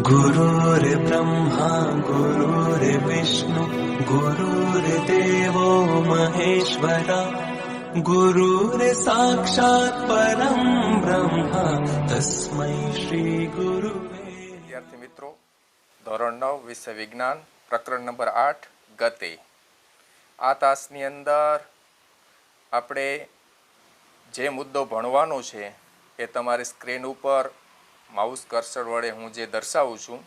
गुरुर्ब्रह्मा गुरुर्विष्णु गुरुर्देवो महेश्वरा गुरुर्साक्षात् परं ब्रह्म तस्मै श्री गुरुवे। વિદ્યાર્થી મિત્રો, ધોરણ 9 વિષય વિજ્ઞાન પ્રકરણ નંબર 8 ગતિ. આ તાસની અંદર આપણે જે મુદ્દો ભણવાનો છે એ તમારી સ્ક્રીન ઉપર માઉસ કર્સર વડે હું જે દર્શાવું છું,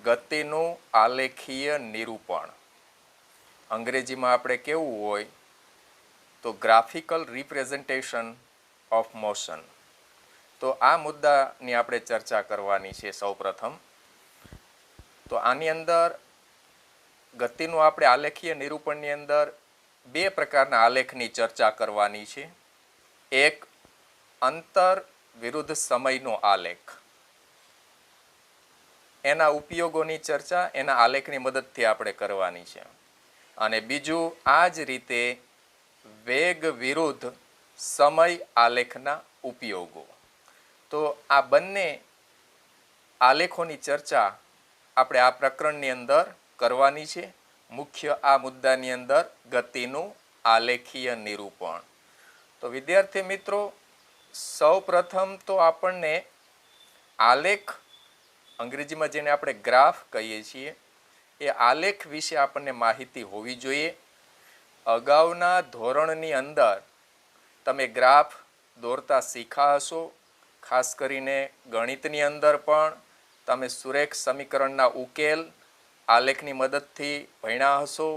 ગતિનું આલેખીય નિરૂપણ. અંગ્રેજીમાં આપણે કેવું હોય તો ગ્રાફિકલ રિપ્રેઝન્ટેશન ઓફ મોશન. તો આ મુદ્દાની આપણે ચર્ચા કરવાની છે સૌપ્રથમ. તો આની અંદર ગતિનું આપણે આલેખીય નિરૂપણની અંદર બે પ્રકારના આલેખની ચર્ચા કરવાની છે. એક અંતર વિરુદ્ધ સમયનો આલેખ, એના ઉપયોગોની ચર્ચા એના આલેખની મદદથી આપણે કરવાની છે. અને બીજું આ જ રીતે વેગ વિરુદ્ધ સમય આલેખના ઉપયોગો. તો આ બંને આલેખોની ચર્ચા આપણે આ પ્રકરણની અંદર કરવાની છે. મુખ્ય આ મુદ્દાની અંદર ગતિનું આલેખીય નિરૂપણ. તો વિદ્યાર્થી મિત્રો, સૌ પ્રથમ તો આપણને આલેખ, અંગ્રેજીમાં જેને આપણે ગ્રાફ કહીએ છીએ, એ આલેખ વિશે આપણને માહિતી હોવી જોઈએ. અગાઉના ધોરણની અંદર તમે ગ્રાફ દોરતા શીખા હશો. ખાસ કરીને ગણિતની અંદર પણ તમે સુરેખ સમીકરણના ઉકેલ આલેખની મદદથી ભણ્યા હશો.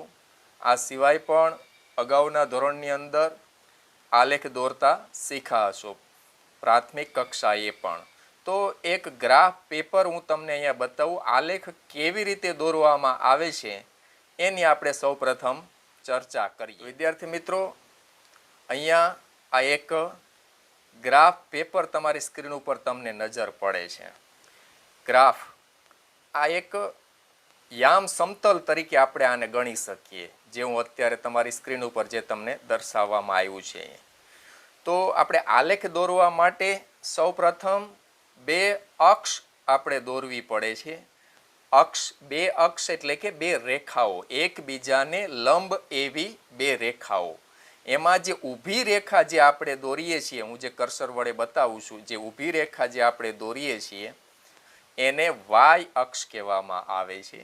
આ સિવાય પણ અગાઉના ધોરણની અંદર આલેખ દોરતા શીખા હશો, પ્રાથમિક કક્ષાએ પણ. તો એક ગ્રાફ પેપર હું તમને અહીંયા બતાવું, આલેખ કેવી રીતે દોરવામાં આવે છે એની આપણે સૌ પ્રથમ ચર્ચા કરીએ. વિદ્યાર્થી મિત્રો, અહીંયા આ એક ગ્રાફ પેપર તમારી સ્ક્રીન ઉપર તમને નજર પડે છે. ગ્રાફ આ એક યામ સમતલ તરીકે આપણે આને ગણી શકીએ, જે હું અત્યારે તમારી સ્ક્રીન ઉપર જે તમને દર્શાવવામાં આવ્યું છે. તો આપણે આલેખ દોરવા માટે સૌ પ્રથમ બે અક્ષ આપણે દોરવી પડે છે. બે અક્ષ એટલે કે બે રેખાઓ, એકબીજાને લંબ એવી બે રેખાઓ. એમાં જે ઊભી રેખા જે આપણે દોરીએ છીએ, હું જે કર્સર વડે બતાવું છું, જે ઊભી રેખા જે આપણે દોરીએ છીએ એને વાય અક્ષ કહેવામાં આવે છે.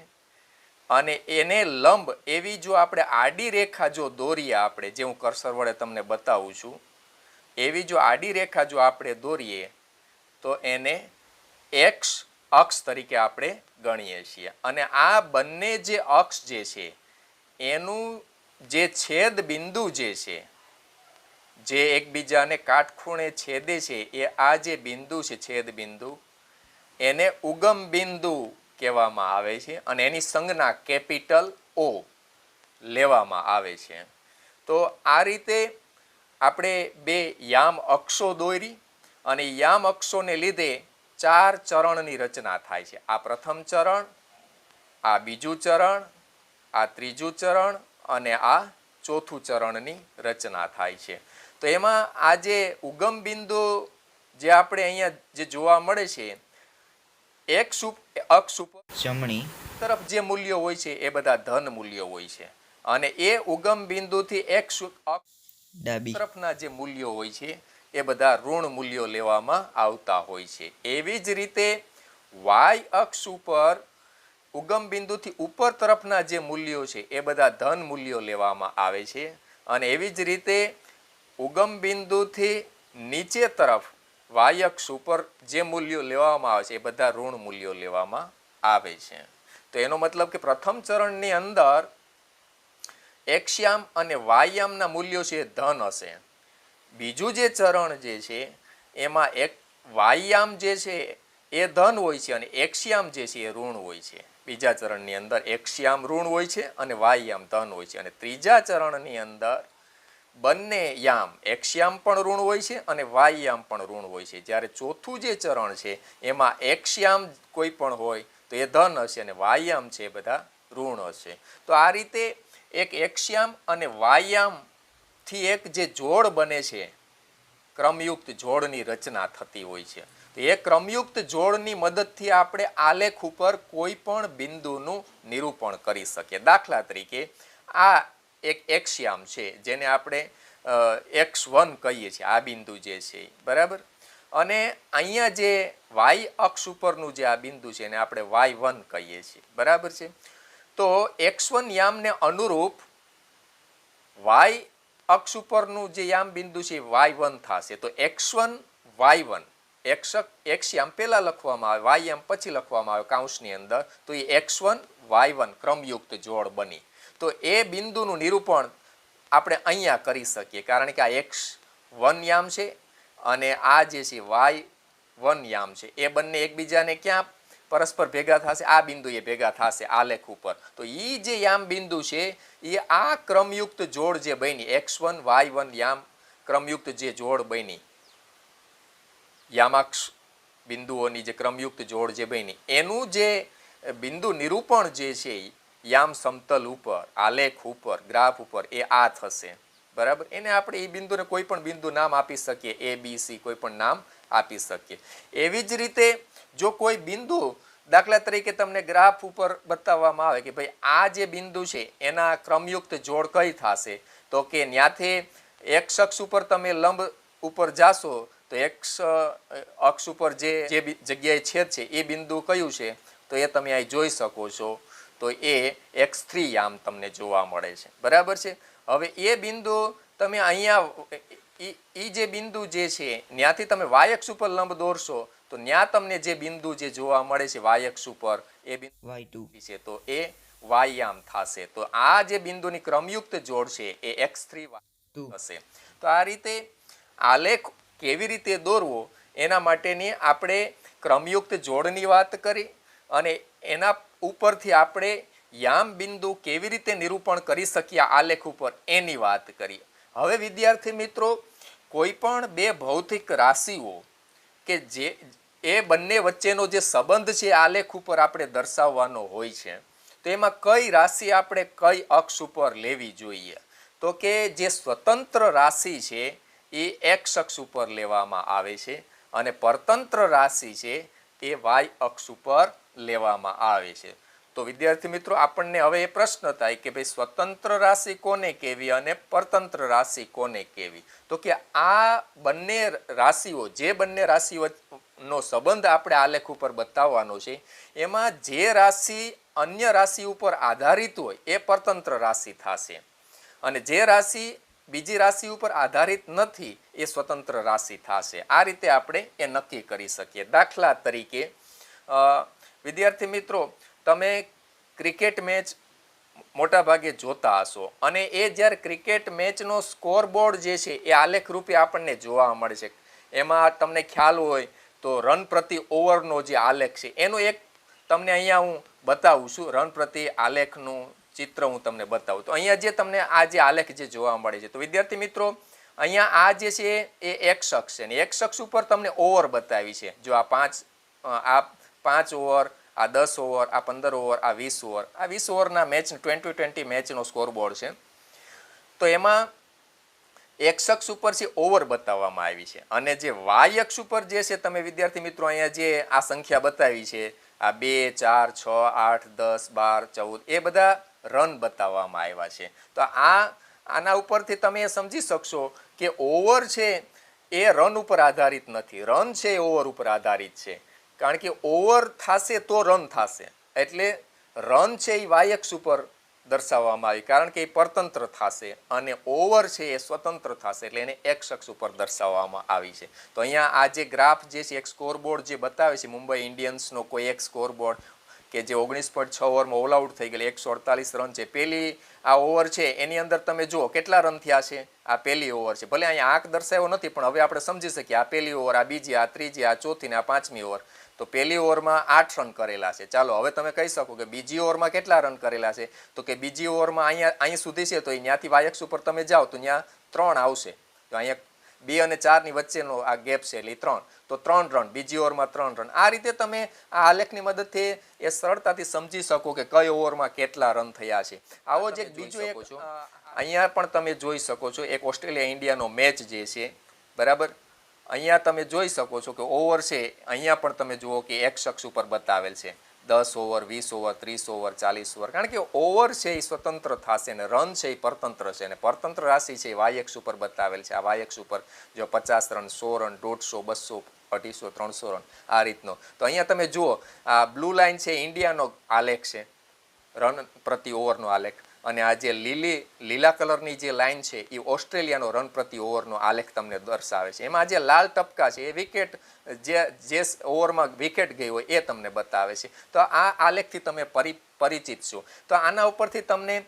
અને એને લંબ એવી જો આપણે આડી રેખા જો દોરીએ, આપણે જે હું કર્સર વડે તમને બતાવું છું, એવી જો આડી રેખા જો આપણે દોરીએ તો એને એક્સ અક્ષ તરીકે આપણે ગણીએ છીએ. અને આ બંને જે અક્ષ જે છે એનું જે છેદ બિંદુ જે છે, જે એકબીજાને કાટખૂણે છેદે છે, એ આ જે બિંદુ છે, છેદ બિંદુ, એને ઉગમ બિંદુ કહેવામાં આવે છે. અને એની સંજ્ઞા કેપિટલ ઓ લેવામાં આવે છે. તો આ રીતે આપણે બે યામ અક્ષો દોરી, અને યામ અક્ષોને લીધે ચાર ચરણની રચના થાય છે. આ પ્રથમ ચરણ, આ બીજું ચરણ, આ ત્રીજું ચરણ અને આ ચોથું ચરણની રચના થાય છે. તો એમાં આ જે ઉગમ બિંદુ જે આપણે અહીંયા જે જોવા મળે છે, અક્ષ ઉપર જમણી તરફ જે મૂલ્યો હોય છે એ બધા ધન મૂલ્યો હોય છે. અને એ ઉગમ બિંદુથી અક્ષ ડાબી તરફના જે મૂલ્યો હોય છે એ બધા ઋણ મૂલ્યો લેવામાં આવતા હોય છે. એવી જ રીતે વાય અક્ષ ઉપર ઉગમ બિંદુથી ઉપર તરફના જે મૂલ્યો છે એ બધા ધન મૂલ્યો લેવામાં આવે છે. અને એવી જ રીતે ઉગમ બિંદુથી નીચે તરફ વાય અક્ષ ઉપર જે મૂલ્યો લેવામાં આવે છે એ બધા ઋણ મૂલ્યો લેવામાં આવે છે. તો એનો મતલબ કે પ્રથમ ચરણની અંદર એક્સયામ અને વાયયામના મૂલ્યો છે એ ધન હશે. બીજું જે ચરણ જે છે એમાં એક વાયયામ જે છે એ ધન હોય છે અને એક્સયામ જે છે એ ઋણ હોય છે. બીજા ચરણની અંદર એક્સયામ ઋણ હોય છે અને વાયયામ ધન હોય છે. અને ત્રીજા ચરણની અંદર બંને યામ, એક્સયામ પણ ઋણ હોય છે અને વાયયામ પણ ઋણ હોય છે. જ્યારે ચોથું જે ચરણ છે એમાં એક્સયામ કોઈ પણ હોય તો એ ધન હશે અને વાયયામ છે એ બધા ઋણ હશે. તો આ રીતે એક એક્સયામ અને વાયયામથી એક જે જોડ બને છે, ક્રમયુક્ત જોડની રચના થતી હોય છે. તો એ ક્રમયુક્ત જોડની મદદથી આપણે આલેખ ઉપર કોઈ પણ બિંદુનું નિરૂપણ કરી શકીએ. દાખલા તરીકે આ એક એક્સયામ છે જેને આપણે x1 કહીએ છીએ, આ બિંદુ જે છે બરાબર. અને અહીંયા જે y અક્ષ ઉપરનું જે આ બિંદુ છે એને આપણે y1 કહીએ છીએ બરાબર છે. તો x1 યામને અનુરૂપ y અક્ષ ઉપરનું જે યામ બિંદુ છે y1 થશે. તો x1 y1 x યામ પહેલા લખવામાં આવે, y યામ પછી લખવામાં આવે કૌંસની અંદર, તો એ x1 y1 ક્રમયુક્ત જોડ બની. તો એ બિંદુનું નિરૂપણ આપણે અહીંયા કરી શકીએ કારણ કે આ x1 યામ છે અને આ જે છે y1 યામ છે. એ બંને એકબીજાને ક્યાં પરસ્પર ભેગા થશે? આ બિંદુએ ભેગા થશે આલેખ ઉપર. તો એ જે યામ બિંદુ છે એ આ ક્રમયુક્ત જોડ જે બની x1 y1 યામ ક્રમયુક્ત જે જોડ બની, યામાક્ષ બિંદુઓની જે ક્રમયુક્ત જોડ જે બની, એનું જે બિંદુ નિરૂપણ જે છે યામ સમતલ ઉપર, આલેખ ઉપર, ગ્રાફ ઉપર, એ આ થશે બરાબર. એને આપણે એ બિંદુને કોઈ પણ બિંદુ નામ આપી શકીએ, a b c કોઈ પણ નામ આપી શકીએ. એવી જ રીતે જો કોઈ બિંદુ દાખલા તરીકે તમને ગ્રાફ ઉપર બતાવવામાં આવે કે ભાઈ આ જે બિંદુ છે એના ક્રમયુક્ત જોડ કઈ થશે, તો કે ત્યાંથી x અક્ષ ઉપર તમે લંબ ઉપર જાશો તો x અક્ષ ઉપર જે જગ્યાએ છેદ છે એ બિંદુ કયું છે તો એ તમે અહીં જોઈ શકો છો. તો એ x3 યામ તમને જોવા મળે છે બરાબર છે. હવે એ બિંદુ તમે અહીંયા એ જે બિંદુ જે છે ત્યાંથી તમે y અક્ષ ઉપર લંબ દોરશો તો ત્યાં તમને જે બિંદુ જે જોવા મળે છે y અક્ષ ઉપર એ બિંદુ y2 છે, તો એ y યામ થશે. તો આ જે બિંદુની ક્રમયુક્ત જોડ છે એ x3 હશે. તો આ રીતે આલેખ કેવી રીતે દોરવો એના માટેની આપણે ક્રમયુક્ત જોડની વાત કરી અને એના ઉપરથી આપણે યામ બિંદુ કેવી રીતે નિરૂપણ કરી શકીએ આલેખ ઉપર એની વાત કરી. હવે વિદ્યાર્થી મિત્રો, કોઈ પણ બે ભૌતિક રાશિઓ કે જે એ બંને વચ્ચેનો જે સંબંધ છે આલેખ ઉપર આપણે દર્શાવવાનો હોય છે, તો એમાં કઈ રાશિ આપણે કઈ અક્ષ ઉપર લેવી જોઈએ? તો કે જે સ્વતંત્ર રાશિ છે એ x અક્ષ ઉપર લેવામાં આવે છે અને પરતંત્ર રાશિ છે એ y અક્ષ ઉપર લેવામાં આવે છે. તો વિદ્યાર્થી મિત્રો, આપણને હવે એ પ્રશ્ન થાય કે ભાઈ સ્વતંત્ર રાશિ કોને કહેવી અને પરતંત્ર રાશિ કોને કહેવી? તો કે આ બંને રાશિઓ, જે બંને રાશિઓનો સંબંધ આપણે આલેખ ઉપર બતાવવાનો છે, એમાં જે રાશિ અન્ય રાશિ ઉપર આધારિત હોય એ પરતંત્ર રાશિ થશે અને જે રાશિ બીજી રાશિ ઉપર આધારિત નથી એ સ્વતંત્ર રાશિ થશે. આ રીતે આપણે એ નક્કી કરી શકીએ. દાખલા તરીકે વિદ્યાર્થી મિત્રો, તમે ક્રિકેટ મેચ મોટા ભાગે જોતા હશો અને એ જ્યારે ક્રિકેટ મેચનો સ્કોર બોર્ડ જે છે એ આલેખ રૂપે આપણને જોવા મળે છે. એમાં તમને ખ્યાલ હોય તો રન પ્રતિ ઓવરનો જે આલેખ છે એનો એક તમને અહીંયા હું બતાવું છું. રન પ્રતિ આલેખનું ચિત્ર હું તમને બતાવું. તો અહીંયા જે તમને આ જે આલેખ જે જોવા મળે છે, તો વિદ્યાર્થી મિત્રો અહીંયા આ જે છે એ x અક્ષ છે અને x અક્ષ ઉપર તમને ઓવર બતાવી છે. જો આ 5 ઓવર, આ 10 ઓવર, આ 15 ઓવર, આ 20 ઓવર, આ 20 ઓવરના મેચ 20-20 મેચનો સ્કોરબોર્ડ છે. તો એમાં x અક્ષ ઉપર છે ઓવર બતાવવામાં આવી છે અને જે y અક્ષ ઉપર જે છે તમે વિદ્યાર્થી મિત્રો અહીંયા જે આ સંખ્યા બતાવી છે, આ 2, 4, 6, 8, 10, 12, 14 એ બધા રન બતાવવામાં આવ્યા છે. તો આના ઉપરથી તમે એ સમજી શકશો કે ઓવર છે એ રન ઉપર આધારિત નથી, રન છે એ ઓવર ઉપર આધારિત છે. કારણ કે ઓવર થશે તો રન થશે, એટલે રન છે એ y અક્ષ ઉપર દર્શાવવામાં આવી કારણ કે એ પરતંત્ર થશે અને ઓવર છે એ સ્વતંત્ર થશે એટલે એને x અક્ષ ઉપર દર્શાવવામાં આવી છે. તો અહીંયા આ જે ગ્રાફ જે છે એક સ્કોરબોર્ડ જે બતાવે છે મુંબઈ ઇન્ડિયન્સનો કોઈ એક સ્કોરબોર્ડ કે જે 19.6 ઓવરમાં ઓલ આઉટ થઈ ગયેલી, 148 રન છે. પહેલી આ ઓવર છે એની અંદર તમે જુઓ કેટલા રન થયા છે. આ પહેલી ઓવર છે, ભલે અહીંયા આંક દર્શાવ્યો નથી પણ હવે આપણે સમજી શકીએ આ પહેલી ઓવર, આ બીજી, આ ત્રીજી, આ ચોથી ને આ પાંચમી ઓવર. તો પહેલી ઓવરમાં 8 રન કરેલા છે. ચાલો હવે તમે કહી શકો કે બીજી ઓવરમાં કેટલા રન કરેલા છે? તો કે બીજી ઓવરમાં અહીં સુધી છે તો ત્યાંથી y અક્ષ ઉપર તમે જાઓ તો ત્યાં 3 આવશે. તો અહીંયા 2 અને 4 ની વચ્ચેનો આ ગેપ છે એટલે 3, તો 3 રન બીજી ઓવરમાં 3 રન. આ રીતે તમે આ આલેખની મદદથી એ સરળતાથી સમજી શકો કે કઈ ઓવરમાં કેટલા રન થયા છે. આવો જ એક બીજો એક અહીંયા પણ તમે જોઈ શકો છો એક ઓસ્ટ્રેલિયા ઇન્ડિયાનો મેચ જે છે બરાબર. અહીંયા તમે જોઈ શકો છો કે ઓવર છે, અહીંયા પણ તમે જુઓ કે એક્સ અક્ષ ઉપર બતાવેલ છે 10 ઓવર, 20 ઓવર, 30 ઓવર, 40 ઓવર. કારણ કે ઓવર છે એ સ્વતંત્ર થશે ને રન છે એ પરતંત્ર છે, અને પરતંત્ર રાશિ છે એ વાય એક્સ ઉપર બતાવેલ છે. આ વાય એક્સ ઉપર જો 50 રન, 100 રન, 150, 200, 250, 300 રન આ રીતનો. તો અહીંયા તમે જુઓ આ બ્લુ લાઇન છે ઇન્ડિયાનો આલેખ છે, રન પ્રતિ ઓવરનો આલેખ, અને આ જે લીલા કલરની જે લાઇન છે એ ઓસ્ટ્રેલિયાનો રન પ્રતિ ઓવરનો આલેખ તમને દર્શાવે છે. એમાં જે લાલ ટપકા છે એ વિકેટ જે ઓવરમાં વિકેટ ગઈ હોય એ તમને બતાવે છે. તો આ આલેખથી તમે પરિચિત છો. તો આના ઉપરથી તમને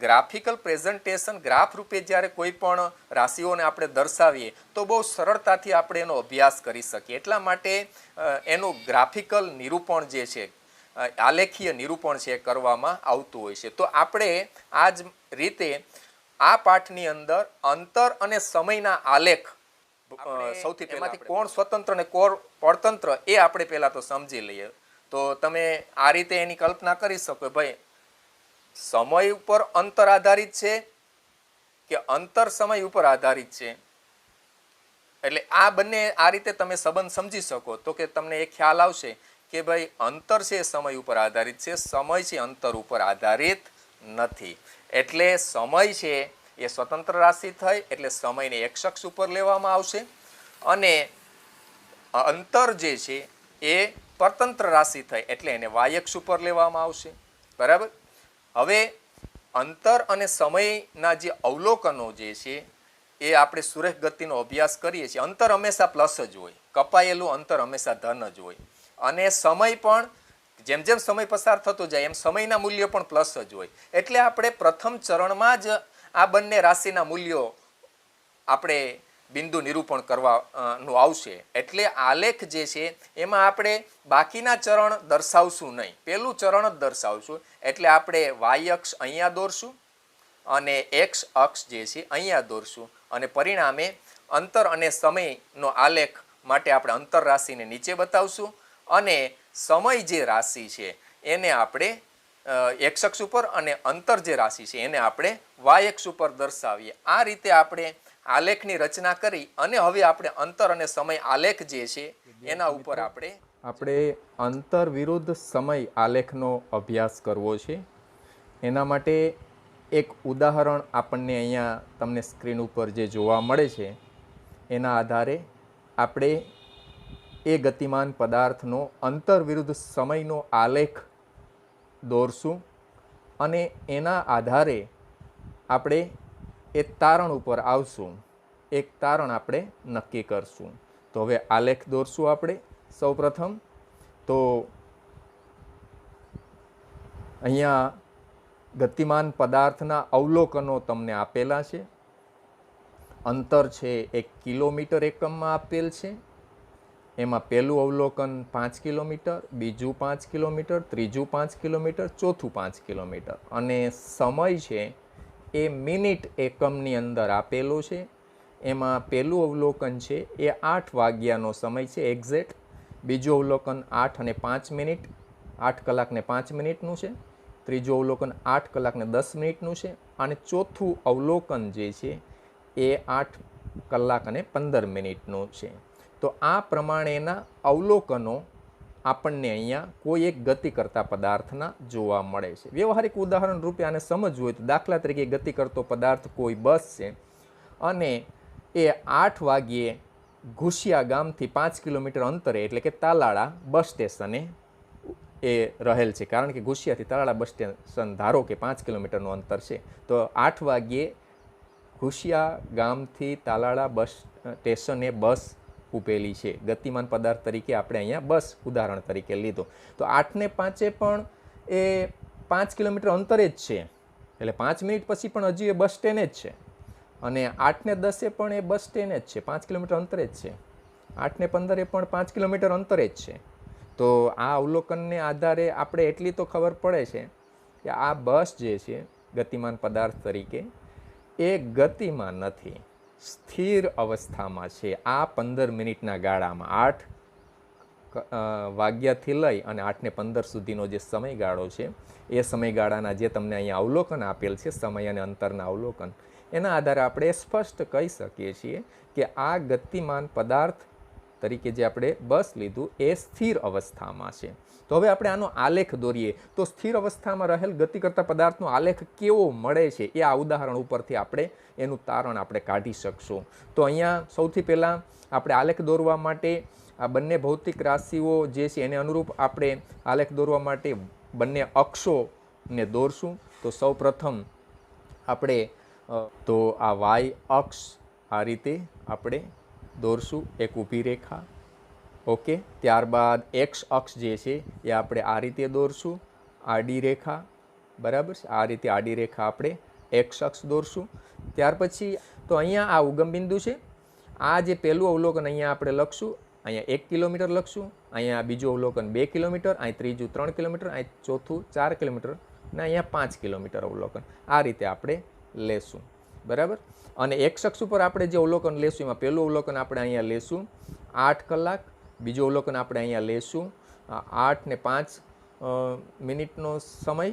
ગ્રાફિકલ પ્રેઝન્ટેશન, ગ્રાફ રૂપે જ્યારે કોઈ પણ રાશિઓને આપણે દર્શાવીએ તો બહુ સરળતાથી આપણે એનો અભ્યાસ કરી શકીએ. એટલા માટે એનું ગ્રાફિકલ નિરૂપણ જે છે, આલેખીય નિરૂપણ છે કરવામાં આવતું હોય છે. તો આપણે આ જ રીતે આ પાઠની અંદર અંતર અને સમયના આલેખ સૌથી પહેલાથી કોણ સ્વતંત્ર અને કોણ પરતંત્ર એ આપણે પહેલા તો સમજી લઈએ. તો તમે આ રીતે એની કલ્પના કરી શકો, ભાઈ સમય ઉપર અંતર આધારિત છે કે અંતર સમય ઉપર આધારિત છે. એટલે આ બંને આ રીતે તમે સંબંધ સમજી શકો તો કે તમને એ ખ્યાલ આવશે કે ભાઈ અંતર છે સમય ઉપર આધારિત છે, સમય છે અંતર ઉપર આધારિત નથી. એટલે સમય છે એ સ્વતંત્ર રાશિ થઈ એટલે સમયને એક્સ અક્ષ ઉપર લેવામાં આવશે, અને અંતર જે છે એ પરતંત્ર રાશિ થઈ એટલે એને વાય અક્ષ ઉપર લેવામાં આવશે. બરાબર. હવે અંતર અને સમયના જે અવલોકનો જે છે એ આપણે સુરેખ ગતિનો અભ્યાસ કરીએ છીએ. અંતર હંમેશા પ્લસ જ હોય, કપાયેલું અંતર હંમેશા ધન જ હોય, અને સમય પણ જેમ જેમ સમય પસાર થતો જાય એમ સમયના મૂલ્યો પણ પ્લસ જ હોય. એટલે આપણે પ્રથમ ચરણમાં જ આ બંને રાશિના મૂલ્યો આપણે બિંદુ નિરૂપણ કરવાનું આવશે. એટલે આલેખ જે છે એમાં આપણે બાકીના ચરણ દર્શાવશું નહીં, પહેલું ચરણ જ દર્શાવશું. એટલે આપણે વાય અક્ષ અહીંયા દોરશું અને એક્સ અક્ષ જે છે અહીંયા દોરશું, અને પરિણામે અંતર અને સમયનો આલેખ માટે આપણે અંતર રાશિને નીચે બતાવશું, અને સમય જે રાશિ છે એને આપણે એક્સ અક્ષ ઉપર, અને અંતર જે રાશિ છે એને આપણે વાય અક્ષ ઉપર દર્શાવીએ. આ રીતે આપણે આલેખની રચના કરી અને હવે આપણે અંતર અને સમય આલેખ જે છે એના ઉપર આપણે અંતર વિરુદ્ધ સમય આલેખનો અભ્યાસ કરવો છે. એના માટે એક ઉદાહરણ આપણને અહીંયા તમને સ્ક્રીન ઉપર જે જોવા મળે છે એના આધારે આપણે એ ગતિમાન પદાર્થનો અંતર વિરુદ્ધ સમયનો આલેખ દોરશું, અને એના આધારે આપણે એ તારણ ઉપર આવશું, એક તારણ આપણે નક્કી કરશું. તો હવે આલેખ દોરશું આપણે સૌપ્રથમ. તો અહીંયા ગતિમાન પદાર્થના અવલોકનો તમને આપેલા છે. અંતર છે 1 કિલોમીટર એકમમાં આપેલ છે. એમાં પહેલું અવલોકન 5 કિલોમીટર, બીજું 5 કિલોમીટર, ત્રીજું 5 કિલોમીટર, ચોથું 5 કિલોમીટર, અને સમય છે એ મિનિટ એકમની અંદર આપેલો છે. એમાં પહેલું અવલોકન છે એ 8 વાગ્યાનો સમય છે એક્ઝેક્ટ, બીજું અવલોકન 8 અને 5 મિનિટ, 8 કલાક ને 5 મિનિટનું છે, ત્રીજું અવલોકન 8 કલાક ને 10 મિનિટનું છે, અને ચોથું અવલોકન જે છે એ 8 કલાક અને 15 મિનિટનું છે. તો આ પ્રમાણેના અવલોકનો આપણને અહીંયા કોઈ એક ગતિ કરતા પદાર્થના જોવા મળે છે. વ્યવહારિક ઉદાહરણ રૂપે આને સમજવું હોય તો દાખલા તરીકે ગતિ કરતો પદાર્થ કોઈ બસ છે, અને એ 8 વાગ્યે ઘુસિયા ગામથી 5 કિલોમીટર અંતરે એટલે કે તાલાળા બસ સ્ટેશને એ રહેલ છે. કારણ કે ઘુસિયાથી તાલાળા બસ સ્ટેશન ધારો કે 5 કિલોમીટરનું અંતર છે, તો 8 વાગ્યે ઘુસિયા ગામથી તાલાળા બસ સ્ટેશને બસ ઉભેલી છે. ગતિમાન પદાર્થ તરીકે આપણે અહીંયા બસ ઉદાહરણ તરીકે લીધો. તો 8 ને 5 પણ એ 5 કિલોમીટર અંતરે જ છે, એટલે 5 મિનિટ પછી પણ હજી એ બસ સ્ટેન્ડ જ છે, અને 8 ને 10 પણ એ બસ સ્ટેન્ડ જ છે, 5 કિલોમીટર અંતરે જ છે. 8 ને 15 પણ 5 કિલોમીટર અંતરે જ છે. તો આ અવલોકનને આધારે આપણે એટલી તો ખબર પડે છે કે આ બસ જે છે ગતિમાન પદાર્થ તરીકે એ ગતિમાં નથી, સ્થિર અવસ્થામાં છે. આ 15 મિનિટના ગાળામાં 8 વાગ્યાથી લઈ અને 8 ને 15 સુધીનો જે સમયગાળો છે એ સમયગાળાના જે તમને અહીંયા અવલોકન આપેલ છે, સમય અને અંતરના અવલોકન, એના આધારે આપણે સ્પષ્ટ કહી શકીએ છીએ કે આ ગતિમાન પદાર્થ તરીકે જે આપણે બસ લીધું એ સ્થિર અવસ્થામાં છે. તો હવે આપણે આનો આલેખ દોરીએ તો સ્થિર અવસ્થામાં રહેલ ગતિ કરતા પદાર્થનો આલેખ કેવો મળે છે એ આ ઉદાહરણ ઉપરથી આપણે એનું તારણ આપણે કાઢી શકશું. તો અહીંયા સૌથી પહેલાં આપણે આલેખ દોરવા માટે આ બંને ભૌતિક રાશિઓ જે છે એને અનુરૂપ આપણે આલેખ દોરવા માટે બંને અક્ષોને દોરશું. તો સૌ પ્રથમ આપણે તો આ વાય અક્ષ આ રીતે આપણે દોરશું, એક ઊભી રેખા. ઓકે, ત્યારબાદ એક્સ અક્ષ જે છે એ આપણે આ રીતે દોરશું, આડી રેખા. બરાબર છે, આ રીતે આડી રેખા આપણે એક્સ અક્ષ દોરશું. ત્યાર પછી તો અહીંયા આ ઉગમ બિંદુ છે. આ જે પહેલું અવલોકન અહીંયા આપણે લખશું, અહીંયા 1 કિલોમીટર લખશું, અહીંયા બીજું અવલોકન 2 કિલોમીટર, અહીં ત્રીજું 3 કિલોમીટર, અહીં ચોથું 4 કિલોમીટર અને અહીંયા 5 કિલોમીટર અવલોકન. આ રીતે આપણે લેશું. બરાબર. અને એક્સ અક્ષ ઉપર આપણે જે અવલોકન લેશું એમાં પહેલું અવલોકન આપણે અહીંયા લેશું 8 કલાક, બીજું અવલોકન આપણે અહીંયા લેશું 8 ને 5 મિનિટનો સમય,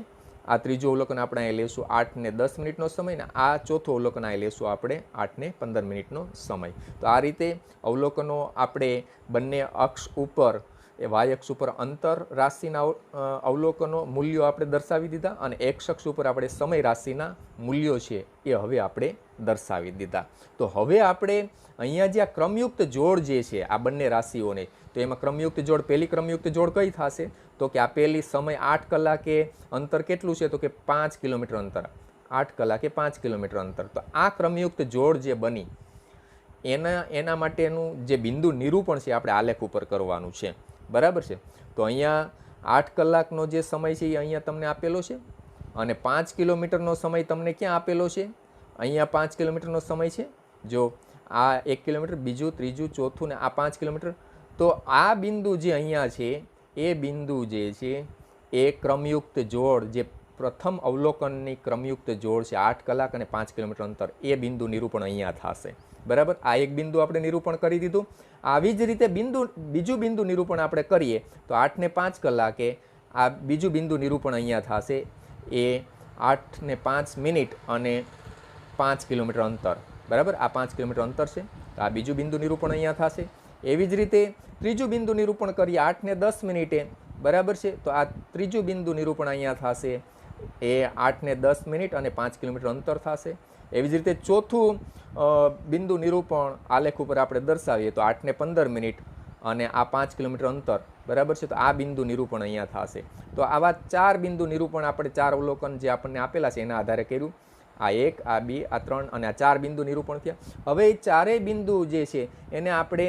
આ ત્રીજું અવલોકન આપણે અહીંયા લેશું 8 ને 10 મિનિટનો સમય, ને આ ચોથું અવલોકન અહીંયા લેશું આપણે 8 ને 15 મિનિટનો સમય. તો આ રીતે અવલોકનો આપણે બંને અક્ષ ઉપર એ વાય અક્ષ ઉપર અંતર રાશિના અવલોકનો મૂલ્યો આપણે દર્શાવી દીધા અને એક્સ અક્ષ ઉપર આપણે સમય રાશિના મૂલ્યો છે એ હવે આપણે દર્શાવી દીધા. તો હવે આપણે અહીંયા જે આ ક્રમયુક્ત જોડ જે છે આ બંને રાશિઓને, તો એમાં ક્રમયુક્ત જોડ, પહેલી ક્રમયુક્ત જોડ કઈ થશે તો કે આ પહેલી સમય 8 કલાકે અંતર કેટલું છે તો કે 5 કિલોમીટર અંતર, 8 કલાકે 5 કિલોમીટર અંતર. તો આ ક્રમયુક્ત જોડ જે બની એના માટેનું જે બિંદુ નિરૂપણ છે આપણે આલેખ ઉપર કરવાનું છે. બરાબર છે. તો અહીંયા 8 કલાકનો જે સમય છે એ અહીંયા તમને આપેલો છે અને 5 કિલોમીટરનો સમય તમને ક્યાં આપેલો છે? અહીંયા 5 કિલોમીટરનો સમય છે. જો આ 1 કિલોમીટર, બીજું, ત્રીજું, ચોથું ને આ 5 કિલોમીટર. તો આ બિંદુ જે અહીંયા છે એ બિંદુ જે છે એ ક્રમયુક્ત જોડ, જે પ્રથમ અવલોકનની ક્રમયુક્ત જોડ છે 8 કલાક અને 5 કિલોમીટર અંતર, એ બિંદુ નિરૂપણ અહીંયા થશે. બરાબર. આ એક બિંદુ આપણે નિરૂપણ કરી દીધું. આવી જ રીતે બીજું બિંદુ નિરૂપણ આપણે કરીએ તો 8 ને 5 કલાકે આ બીજું બિંદુ નિરૂપણ અહીંયા થશે એ 8 ને 5 મિનિટ અને 5 કિલોમીટર અંતર. બરાબર. આ 5 કિલોમીટર અંતર છે. તો આ બીજું બિંદુ નિરૂપણ અહીંયા થશે. એવી જ રીતે ત્રીજું બિંદુ નિરૂપણ કરીએ 8 ને 10 મિનિટે. બરાબર છે. તો આ ત્રીજું બિંદુ નિરૂપણ અહીંયા થશે એ 8 ને 10 મિનિટ અને 5 કિલોમીટર અંતર થશે. એવી જ રીતે ચોથું બિંદુ નિરૂપણ આલેખ ઉપર આપણે દર્શાવીએ તો 8 ને 15 મિનિટ અને આ 5 કિલોમીટર અંતર. બરાબર છે. તો આ બિંદુ નિરૂપણ અહીંયા થશે. તો આવા 4 બિંદુ નિરૂપણ આપણે 4 અવલોકન જે આપણને આપેલા છે એના આધારે કર્યું. આ 1, આ 2, આ 3 અને આ 4 બિંદુ નિરૂપણ થયા. હવે એ ચારેય બિંદુ જે છે એને આપણે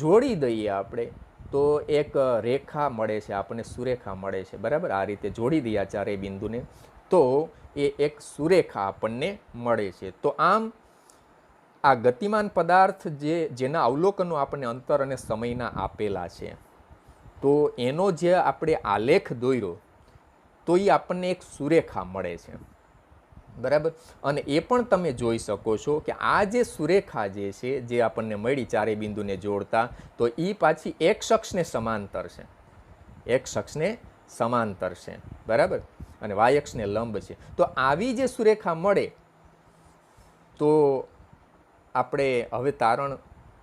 જોડી દઈએ આપણે તો એક રેખા મળે છે આપણને, સુરેખા મળે છે. બરાબર. આ રીતે જોડી દઈએ આ ચારેય બિંદુને તો એ એક સુરેખા આપણને મળે છે. તો આમ આ ગતિમાન પદાર્થ જેના અવલોકનો આપણને અંતર અને સમયના આપેલા છે તો એનો જે આપણે આલેખ દોર્યો તો એ આપણને એક સુરેખા મળે છે. બરાબર. અને એ પણ તમે જોઈ શકો છો કે આ જે સુરેખા જે છે જે આપણને મળી ચારે બિંદુને જોડતા, તો એ પાછી એક અક્ષને સમાંતર છે, એક અક્ષને સમાંતર છે. બરાબર. અને વાય અક્ષને લંબ છે. તો આવી જે સુરેખા મળે તો આપણે હવે તારણ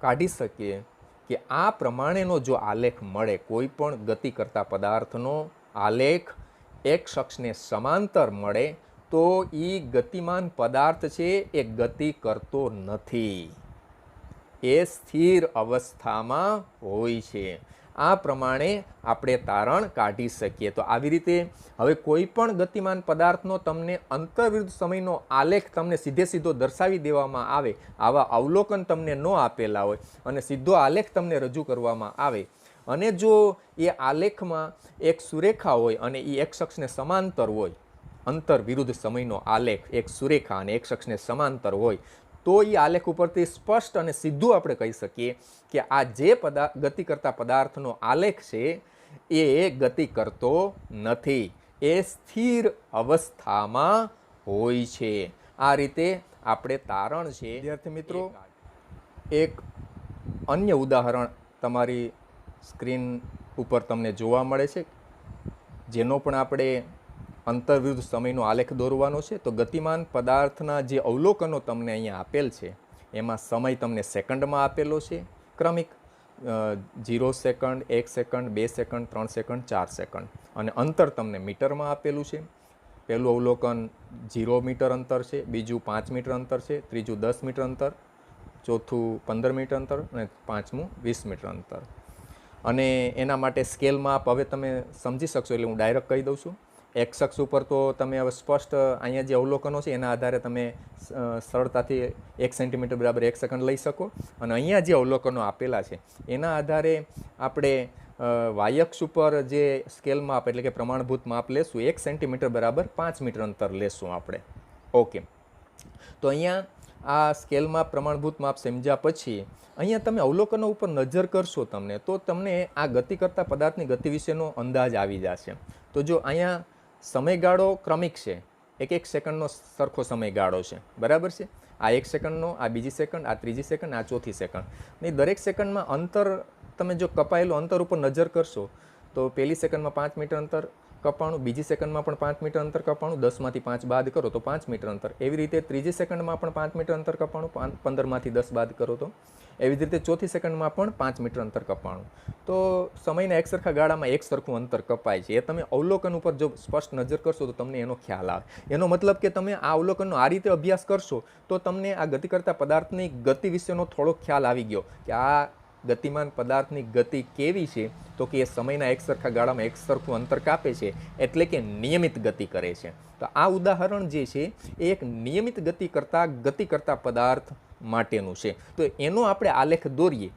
કાઢી શકીએ કે આ પ્રમાણેનો જો આલેખ મળે, કોઈ પણ ગતિ કરતા પદાર્થનો આલેખ એક અક્ષને સમાંતર મળે તો એ ગતિમાન પદાર્થ છે એ ગતિ કરતો નથી, એ સ્થિર અવસ્થામાં હોય છે. આ પ્રમાણે આપણે તારણ કાઢી શકીએ. તો આવી રીતે હવે કોઈ પણ ગતિમાન પદાર્થનો તમને અંતર્વિરુદ્ધ સમયનો આલેખ તમને સીધો દર્શાવી દેવામાં આવે, આવા અવલોકન તમને ન આપેલા હોય અને સીધો આલેખ તમને રજૂ કરવામાં આવે અને જો એ આલેખમાં એક સુરેખા હોય અને એ એક અક્ષને સમાંતર હોય, અંતર વિરુદ્ધ સમયનો આલેખ એક સુરેખા અને એક અક્ષને સમાંતર હોય તો એ આલેખ ઉપરથી સ્પષ્ટ અને સીધું આપણે કહી શકીએ કે આ જે ગતિ કરતા પદાર્થનો આલેખ છે એ ગતિ કરતો નથી, એ સ્થિર અવસ્થામાં હોય છે. આ રીતે આપણે તારણ છે. વિદ્યાર્થી મિત્રો, એક અન્ય ઉદાહરણ તમારી સ્ક્રીન ઉપર તમને જોવા મળે છે જેનો પણ આપણે અંતર્વિરુદ્ધ સમયનો આલેખ દોરવાનો છે. તો ગતિમાન પદાર્થના જે અવલોકનો તમને અહીંયા આપેલ છે એમાં સમય તમને સેકન્ડમાં આપેલો છે, ક્રમિક 0 second, 1 second, 2 second, 3 second, 4 second, અને અંતર તમને મીટરમાં આપેલું છે. પહેલું અવલોકન 0 મીટર અંતર છે, બીજું 5 મીટર અંતર છે, ત્રીજું 10 મીટર અંતર, ચોથું 15 મીટર અંતર અને પાંચમું 20 મીટર અંતર. અને એના માટે સ્કેલ માપ હવે તમે સમજી શકશો એટલે હું ડાયરેક્ટ કહી દઉં છું. એક્સ અક્ષ ઉપર તો તમે હવે સ્પષ્ટ અહીંયા જે અવલોકનો છે એના આધારે તમે સરળતાથી 1 સેન્ટીમીટર બરાબર 1 સેકન્ડ લઈ શકો. અને અહીંયા જે અવલોકનો આપેલા છે એના આધારે આપણે વાય અક્ષ ઉપર જે સ્કેલ માપ એટલે કે પ્રમાણભૂત માપ લેશું 1 સેન્ટીમીટર બરાબર 5 મીટર અંતર લેશું આપણે. ઓકે, તો અહીંયા આ સ્કેલ માપ પ્રમાણભૂત માપ સમજ્યા પછી અહીંયા તમે અવલોકનો ઉપર નજર કરશો તો તમને આ ગતિ કરતા પદાર્થની ગતિ વિશેનો અંદાજ આવી જશે. તો જો અહીંયા સમયગાળો ક્રમિક છે, 1 સેકન્ડનો સરખો સમયગાળો છે, બરાબર છે. આ 1 સેકન્ડનો, આ બીજી સેકન્ડ, આ ત્રીજી સેકન્ડ, આ ચોથી સેકન્ડ. ને દરેક સેકન્ડમાં અંતર તમે જો કપાયેલું અંતર ઉપર નજર કરશો તો પહેલી સેકન્ડમાં 5 મીટર અંતર કપાણું, બીજી સેકન્ડમાં પણ 5 મીટર અંતર કપાણું, 10માંથી 5 બાદ કરો તો 5 મીટર અંતર. એવી રીતે ત્રીજી સેકન્ડમાં પણ 5 મીટર અંતર કપાણું, 15માંથી 10 બાદ કરો તો. એવી જ રીતે ચોથી સેકન્ડમાં પણ 5 મીટર અંતર કપાણું. તો સમયના એક સરખા ગાળામાં એક સરખું અંતર કપાય છે. એ તમે અવલોકન ઉપર જો સ્પષ્ટ નજર કરશો તો તમને એનો ખ્યાલ આવે. એનો મતલબ કે તમે આ અવલોકનનો આ રીતે અભ્યાસ કરશો તો તમને આ ગતિ કરતા પદાર્થની ગતિ વિશેનો થોડો ખ્યાલ આવી ગયો કે આ ગતિમાન પદાર્થની ગતિ કેવી છે. તો કે એ સમયના એક સરખા ગાળામાં એક સરખું અંતર કાપે છે, એટલે કે નિયમિત ગતિ કરે છે. તો આ ઉદાહરણ જે છે એ એક નિયમિત ગતિ કરતા પદાર્થ માટેનું છે. તો એનો આપણે આલેખ દોરીએ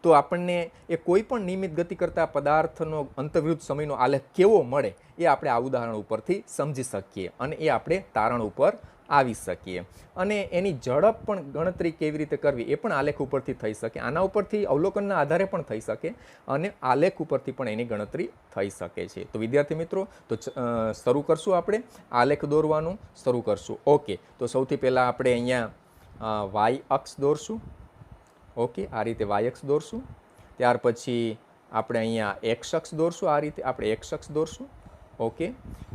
તો આપણને એ કોઈ પણ નિયમિત ગતિ કરતા પદાર્થનો અંતર્વિરુદ્ધ સમયનો આલેખ કેવો મળે એ આપણે આ ઉદાહરણ ઉપરથી સમજી શકીએ અને એ આપણે તારણ ઉપર આવી શકીએ. અને એની ઝડપ પણ ગણતરી કેવી રીતે કરવી એ પણ આલેખ ઉપરથી થઈ શકે. આના ઉપરથી અવલોકનના આધારે પણ થઈ શકે અને આલેખ ઉપરથી પણ એની ગણતરી થઈ શકે છે. તો વિદ્યાર્થી મિત્રો, તો શરૂ કરશું આપણે આલેખ દોરવાનું શરૂ કરશું. ઓકે, તો સૌથી પહેલાં આપણે અહીંયા વાય અક્ષ દોરશું. ઓકે, આ રીતે વાય અક્ષ દોરશું. ત્યાર પછી આપણે અહીંયા એક્સ અક્ષ દોરશું. આ રીતે આપણે એક્સ અક્ષ દોરશું. ઓકે,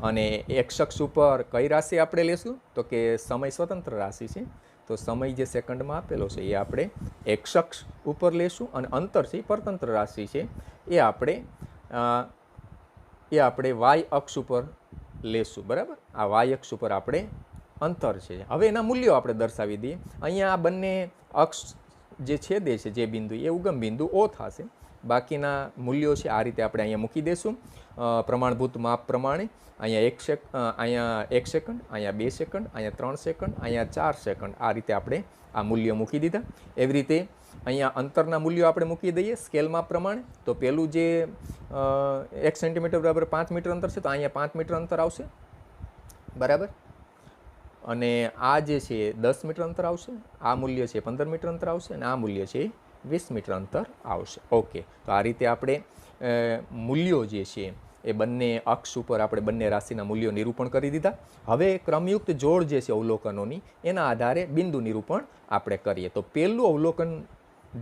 અને એક્સ અક્ષ ઉપર કઈ રાશિ આપણે લેશું તો કે સમય સ્વતંત્ર રાશિ છે. તો સમય જે સેકન્ડમાં આપેલો છે એ આપણે એક્સ અક્ષ ઉપર લેશું અને અંતર છે એ પરતંત્ર રાશિ છે એ આપણે વાય અક્ષ ઉપર લેશું. બરાબર, આ વાય અક્ષ ઉપર આપણે અંતર છે. હવે એના મૂલ્યો આપણે દર્શાવી દઈએ. અહીંયા આ બંને અક્ષ જે છેદે છે જે બિંદુ એ ઉગમ બિંદુ ઓ થશે. બાકીના મૂલ્યો છે આ રીતે આપણે અહીંયા મૂકી દઈશું પ્રમાણભૂત માપ પ્રમાણે. અહીંયા 1 સેકન્ડ, અહીંયા 2 સેકન્ડ, અહીંયા 3 સેકન્ડ, અહીંયા 4 સેકન્ડ, આ રીતે આપણે આ મૂલ્યો મૂકી દીધા. એવી રીતે અહીંયા અંતરના મૂલ્યો આપણે મૂકી દઈએ સ્કેલ માપ પ્રમાણે. તો પહેલું જે 1 સેન્ટીમીટર બરાબર 5 મીટર અંતર છે તો અહીંયા 5 મીટર અંતર આવશે. બરાબર, અને આ જે છે 10 મીટર અંતર આવશે, આ મૂલ્ય છે 15 મીટર અંતર આવશે અને આ મૂલ્ય છે 20 મીટર અંતર આવશે. ઓકે, તો આ રીતે આપણે મૂલ્યો જે છે એ બંને અક્ષ ઉપર આપણે બંને રાશિના મૂલ્યો નિરૂપણ કરી દીધા. હવે ક્રમયુક્ત જોડ જે છે અવલોકનોની એના આધારે બિંદુ નિરૂપણ આપણે કરીએ. તો પહેલું અવલોકન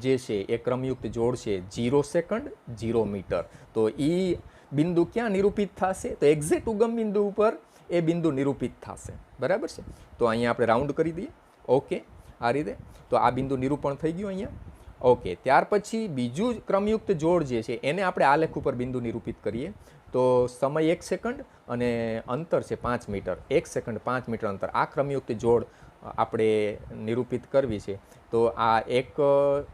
જે છે એ ક્રમયુક્ત જોડ છે 0 સેકન્ડ 0 મીટર. તો એ બિંદુ ક્યાં નિરૂપિત થશે તો એક્ઝેક્ટ ઉગમ બિંદુ ઉપર એ બિંદુ નિરૂપિત થશે. બરાબર છે, તો અહીંયા આપણે રાઉન્ડ કરી દઈએ. ઓકે, આ રીતે તો આ બિંદુ નિરૂપણ થઈ ગયું અહીંયા. ઓકે, ત્યાર પછી બીજું ક્રમયુક્ત જોડ જે છે એને આપણે આલેખ ઉપર બિંદુ નિરૂપિત કરીએ. તો સમય 1 સેકન્ડ અને અંતર છે 5 મીટર. 1 સેકન્ડ 5 મીટર અંતર આ ક્રમયુક્ત જોડ આપણે નિરૂપિત કરવી છે. તો આ 1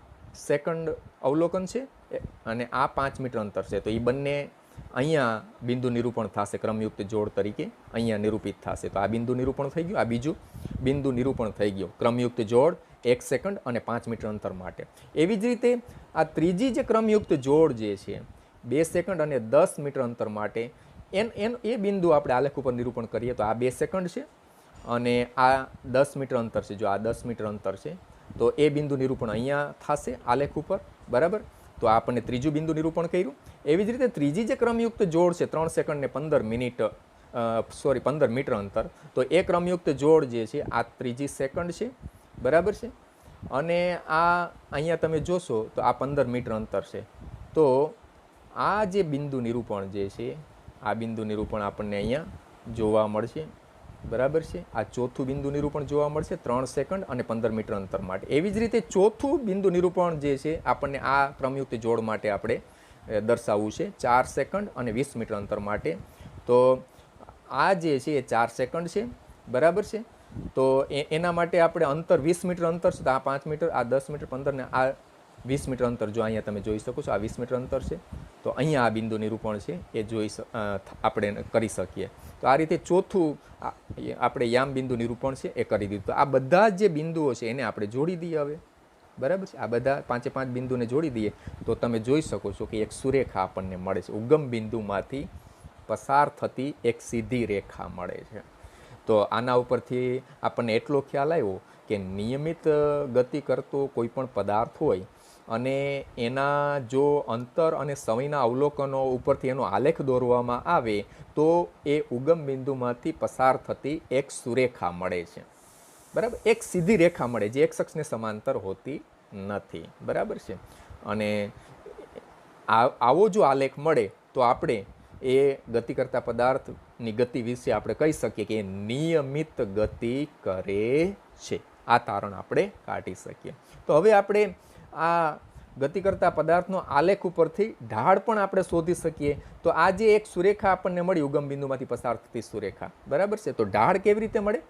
સેકન્ડ અવલોકન છે અને આ 5 મીટર અંતર છે. તો એ બંને અહીંયા બિંદુ નિરૂપણ થશે ક્રમયુક્ત જોડ તરીકે અહીંયા નિરૂપિત થશે. તો આ બિંદુ નિરૂપણ થઈ ગયું. આ બીજું બિંદુ નિરૂપણ થઈ ગયું ક્રમયુક્ત જોડ 1 સેકન્ડ અને 5 મીટર અંતર માટે. એવી જ રીતે આ ત્રીજી જે ક્રમયુક્ત જોડ જે છે 2 સેકન્ડ અને 10 મીટર અંતર માટે એ બિંદુ આપણે આલેખ ઉપર નિરૂપણ કરીએ. તો આ 2 સેકન્ડ છે અને આ 10 મીટર અંતર છે. જો આ 10 મીટર અંતર છે તો એ બિંદુ નિરૂપણ અહીંયા થશે આલેખ ઉપર. બરાબર, તો આપણને ત્રીજું બિંદુ નિરૂપણ કર્યું. એવી જ રીતે ત્રીજી જે ક્રમયુક્ત જોડ છે 3 સેકન્ડ ને 15 મીટર અંતર. તો એ ક્રમયુક્ત જોડ જે છે આ ત્રીજી સેકન્ડ છે. બરાબર છે, અને આ અહીંયા તમે જોશો તો આ 15 મીટર અંતર છે. તો આ જે બિંદુ નિરૂપણ જે છે આ બિંદુ નિરૂપણ આપણને અહીંયા જોવા મળશે, બરાબર છે. આ ચોથું બિંદુ નિરૂપણ જોવા મળશે 3 સેકન્ડ અને 15 મીટર અંતર માટે. એવી જ રીતે ચોથું બિંદુ નિરૂપણ જે છે આપણને આ ક્રમયુક્ત જોડ માટે આપણે દર્શાવવું છે 4 સેકન્ડ અને 20 મીટર અંતર માટે. તો આ જે છે એ 4 સેકન્ડ છે, બરાબર છે. તો એના માટે આપણે અંતર 20 મીટર અંતર છે, તો આ 5 મીટર, આ 10 મીટર, 15 ને આ 20 મીટર અંતર જો અહીંયા તમે જોઈ શકો છો, આ 20 મીટર અંતર છે. તો અહીંયા આ બિંદુ નિરૂપણ છે એ આપણે કરી શકીએ. તો આ રીતે ચોથું આપણે યામ બિંદુ નિરૂપણ છે એ કરી દીધું. તો આ બધા જે બિંદુઓ છે એને આપણે જોડી દઈએ હવે, બરાબર છે. આ બધા 5 બિંદુને જોડી દઈએ તો તમે જોઈ શકો છો કે એક સુરેખા આપણને મળે છે. ઉગમ બિંદુમાંથી પસાર થતી એક સીધી રેખા મળે છે. તો આના ઉપરથી આપણને એટલો ખ્યાલ આવ્યો કે નિયમિત ગતિ કરતો કોઈ પણ પદાર્થ હોય અને એના જો અંતર અને સમયના અવલોકનો ઉપરથી એનો આલેખ દોરવામાં આવે તો એ ઉગમ બિંદુમાંથી પસાર થતી એક સુરેખા મળે છે, બરાબર. એક સીધી રેખા મળે જે એક અક્ષને સમાંતર હોતી નથી, બરાબર છે. અને આવો જો આલેખ મળે તો આપણે એ ગતિ કરતા પદાર્થની ગતિ વિશે આપણે કહી શકીએ કે એ નિયમિત ગતિ કરે છે. આ તારણ આપણે કાઢી શકીએ. તો હવે આપણે આ ગતિ કરતા પદાર્થનો આલેખ ઉપરથી ઢાળ પણ આપણે શોધી શકીએ. તો આ જે એક સુરેખા આપણને મળી ઉગમ બિંદુમાંથી પસાર થતી સુરેખા, બરાબર છે. તો ઢાળ કેવી રીતે મળે?